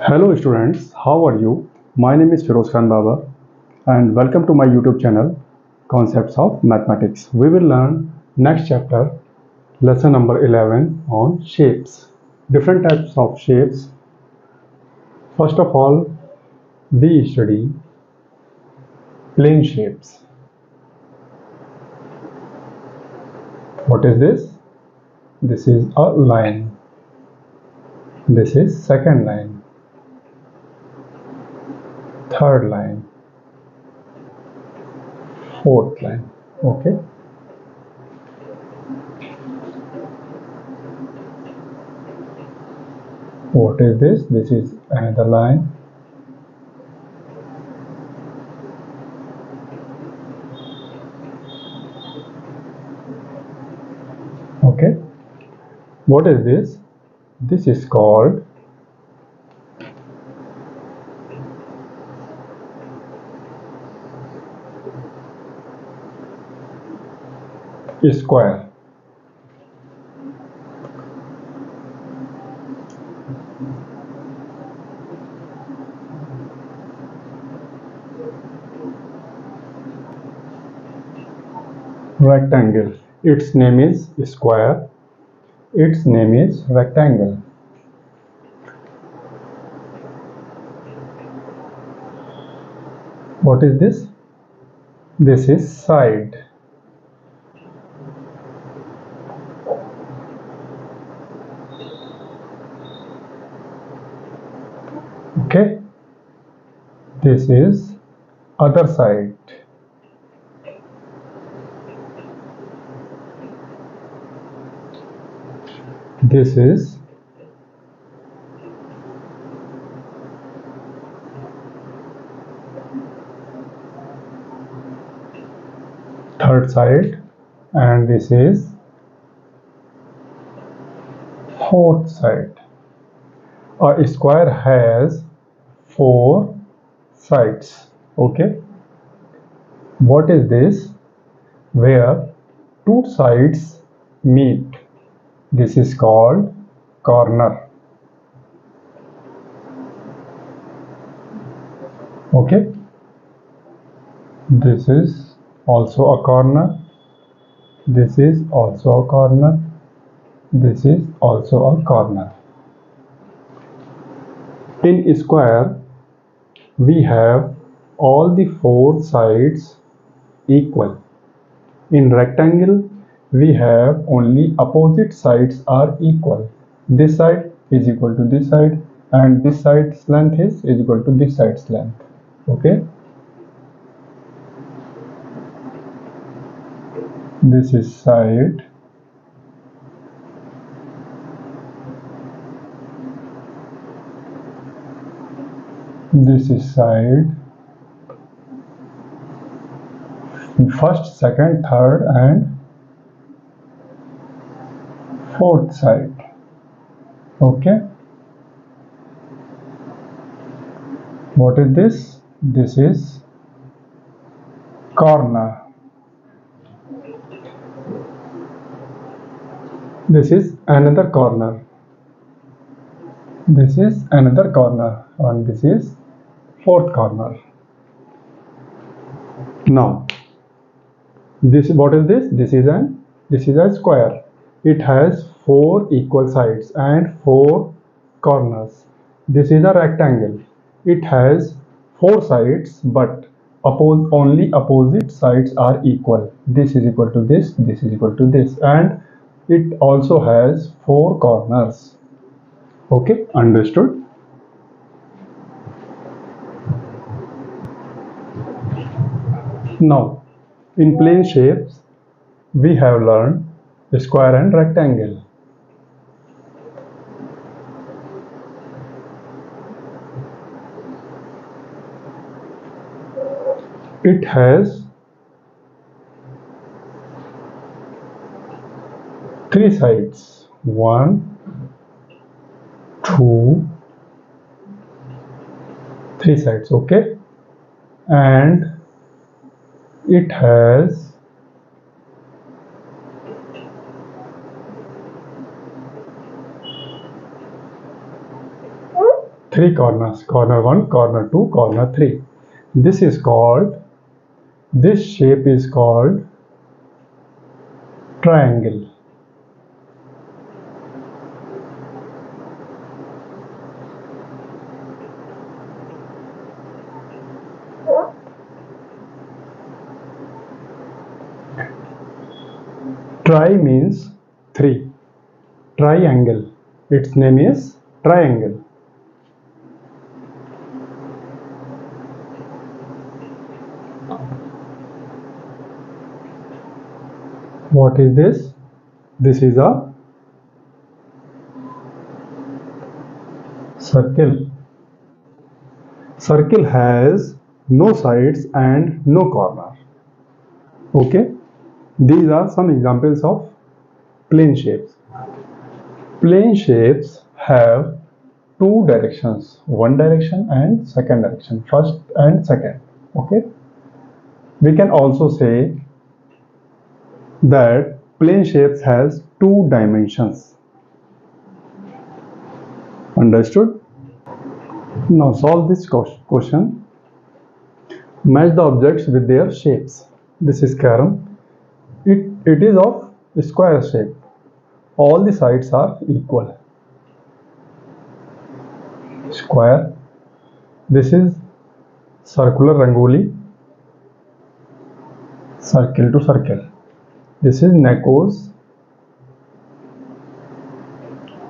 Hello students, how are you? My name is Firoz Khan Baba and welcome to my YouTube channel Concepts of Mathematics. We will learn next chapter, lesson number 11 on shapes. Different types of shapes. First of all, we study plane shapes. What is this? This is a line. This is second line, third line, fourth line. Okay. What is this? This is another line. Okay. What is this? This is called square. Rectangle. Its name is square. Its name is rectangle. What is this? This is side. Okay. This is other side. This is third side and this is fourth side. A square has four sides. Okay. What is this? Where two sides meet. This is called corner. Okay. This is also a corner. This is also a corner. This is also a corner. In square, we have all the four sides equal. In rectangle, we have only opposite sides are equal. This side is equal to this side and this side's length is equal to this side's length. Okay. This is side. This is side. First, second, third and fourth side. Okay. What is this? This is corner. This is another corner. This is another corner and this is fourth corner. Now, what is this? This is a square. It has four equal sides and four corners. This is a rectangle. It has four sides, but only opposite sides are equal. This is equal to this. This is equal to this, and it also has four corners. Okay, understood? Now, in plane shapes, we have learned square and rectangle. It has three sides. 1, 2, 3 sides. Okay, and it has three corners, corner 1, corner 2, corner 3. This shape is called triangle. Tri means 3. Triangle. Its name is triangle. What is this? This is a circle. Circle has no sides and no corner. Okay? These are some examples of plane shapes. Plane shapes have two directions, one direction and second direction, first and second. Okay? We can also say that plane shapes has two dimensions. Understood? Now solve this question. Match the objects with their shapes. This is carom. It is of square shape. All the sides are equal. Square. This is circular rangoli. Circle to circle. This is Neko's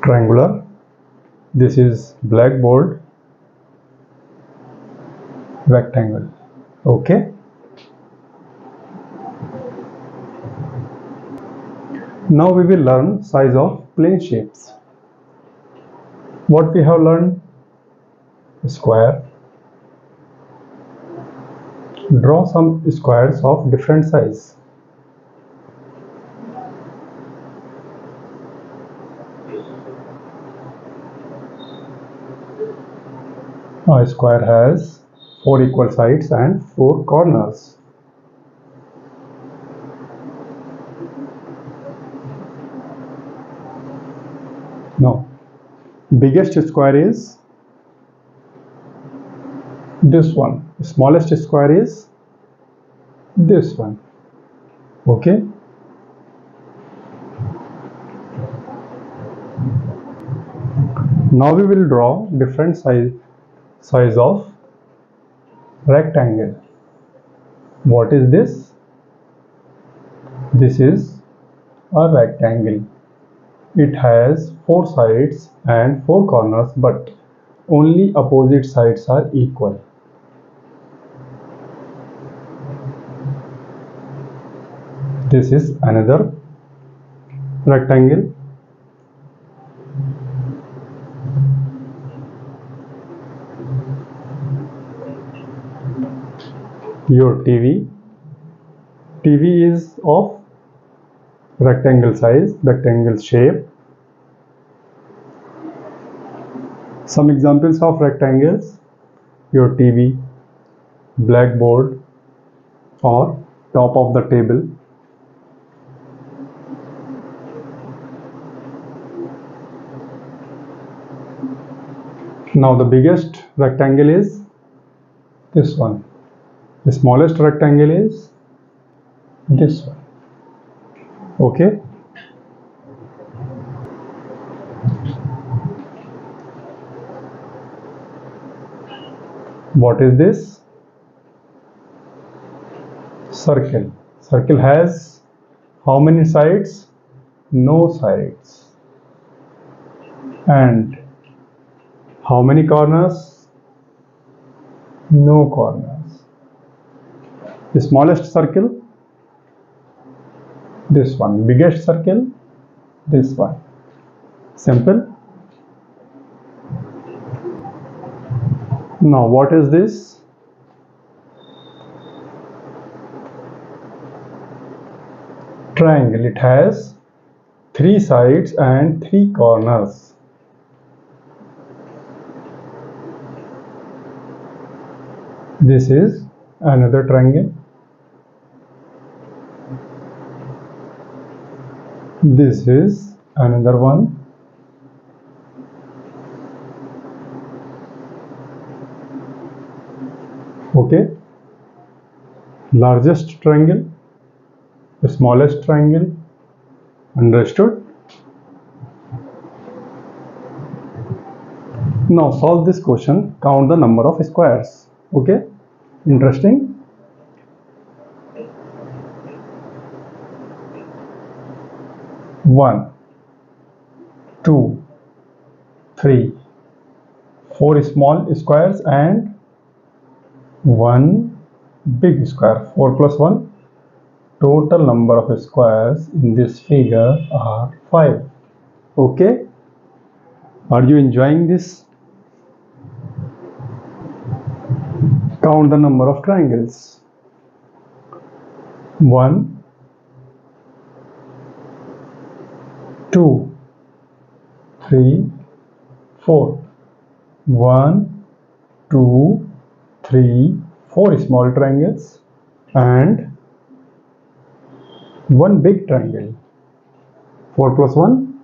triangular. This is blackboard rectangle. Okay. Now we will learn size of plane shapes. What we have learned? Square. Draw some squares of different size. A square has 4 equal sides and 4 corners. Now, biggest square is this one. Smallest square is this one. Okay. Now we will draw different size of rectangle. What is this? This is a rectangle. It has 4 sides and 4 corners, but only opposite sides are equal. This is another rectangle. Your TV is of rectangle size, rectangle shape. Some examples of rectangles: your TV, blackboard, or top of the table. Now the biggest rectangle is this one. The smallest rectangle is this one. Okay. What is this? Circle. Circle has how many sides? No sides. And how many corners? No corners. The smallest circle? This one. Biggest circle? This one. Simple. Now what is this? Triangle. It has 3 sides and 3 corners. This is another triangle. This is another one. Okay, largest triangle, the smallest triangle. Understood? Now solve this question. Count the number of squares. Okay, interesting. One, two, three, four small squares and one big square. 4 plus 1. Total number of squares in this figure are 5. Okay, are you enjoying this? Count the number of triangles. 1, 2, 3, 4. 1, 2, 3, 4 small triangles and one big triangle. 4 plus 1,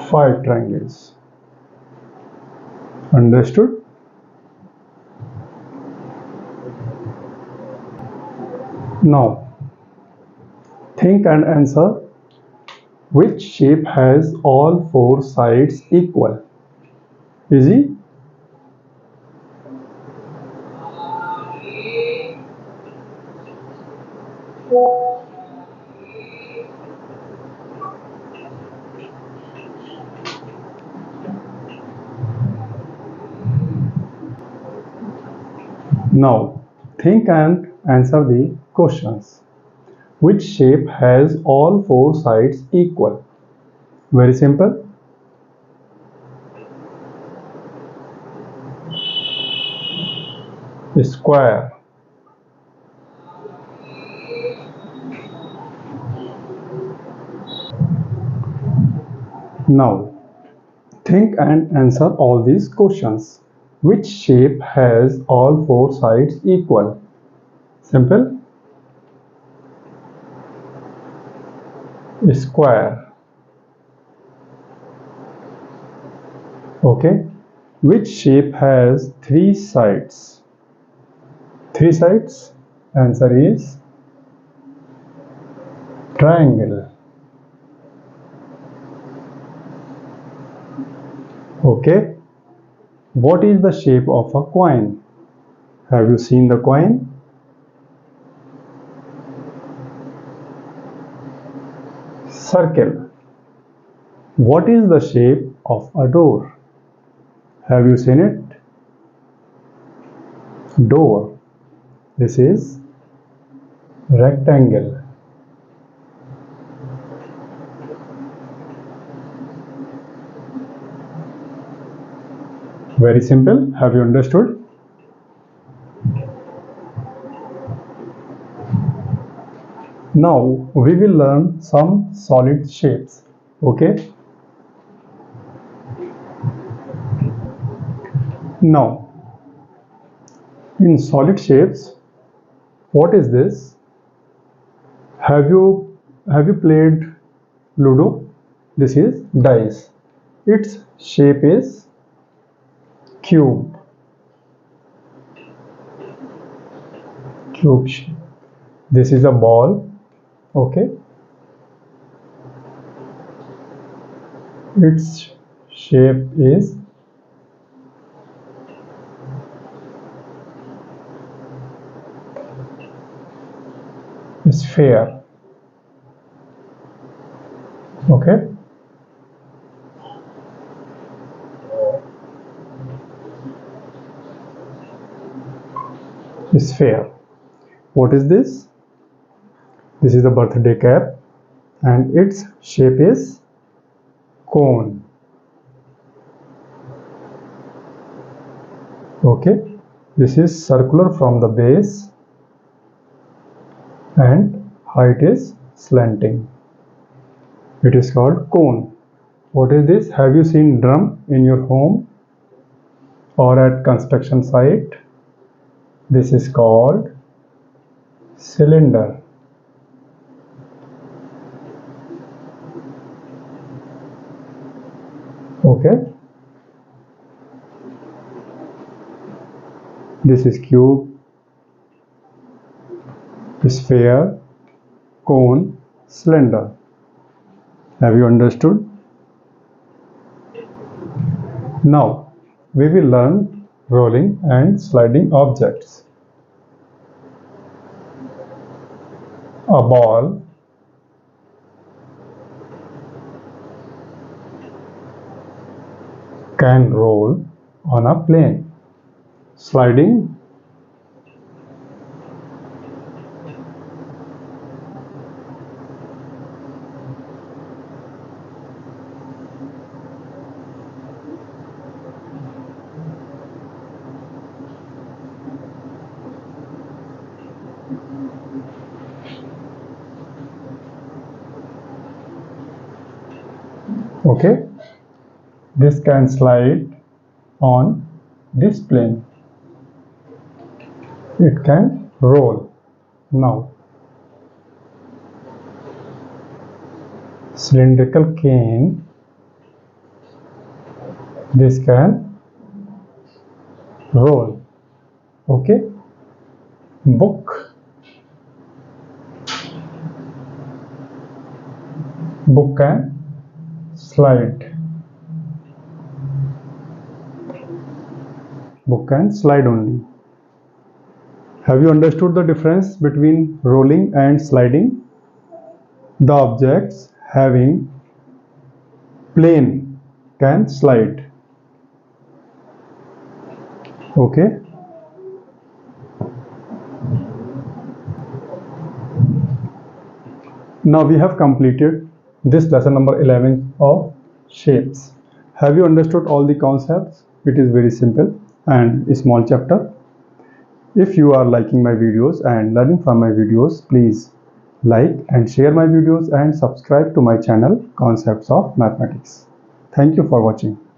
5 triangles. Understood? Now, think and answer. Which shape has all 4 sides equal? Easy? Now, think and answer the questions. Which shape has all 4 sides equal? Very simple. Square. Now, think and answer all these questions. Which shape has all 4 sides equal? Simple. Square. Okay. Which shape has 3 sides? 3 sides? Answer is triangle. Okay. What is the shape of a coin? Have you seen the coin? Circle. What is the shape of a door? Have you seen it? Door. This is rectangle. Very simple. Have you understood? Now we will learn some solid shapes. Okay. Now, in solid shapes, what is this? Have you played Ludo? This is dice. Its shape is cube. Cube shape. This is a ball. Okay. Its shape is sphere. Okay. Sphere. What is this? This is a birthday cap and its shape is cone. Okay. This is circular from the base and height is slanting. It is called cone. What is this? Have you seen drum in your home or at construction site? This is called cylinder. Okay. This is cube, sphere, cone, cylinder. Have you understood? Now we will learn rolling and sliding objects. A ball, can roll on a plane. Sliding, okay, this can slide on this plane. It can roll. Now, cylindrical cane, this can roll. Okay, book, book can slide. Book can slide only. Have you understood the difference between rolling and sliding? The objects having plane can slide. Okay. Now we have completed this lesson number 11 of shapes. Have you understood all the concepts? It is very simple and a small chapter. If you are liking my videos and learning from my videos, please like and share my videos and subscribe to my channel Concepts of Mathematics. Thank you for watching.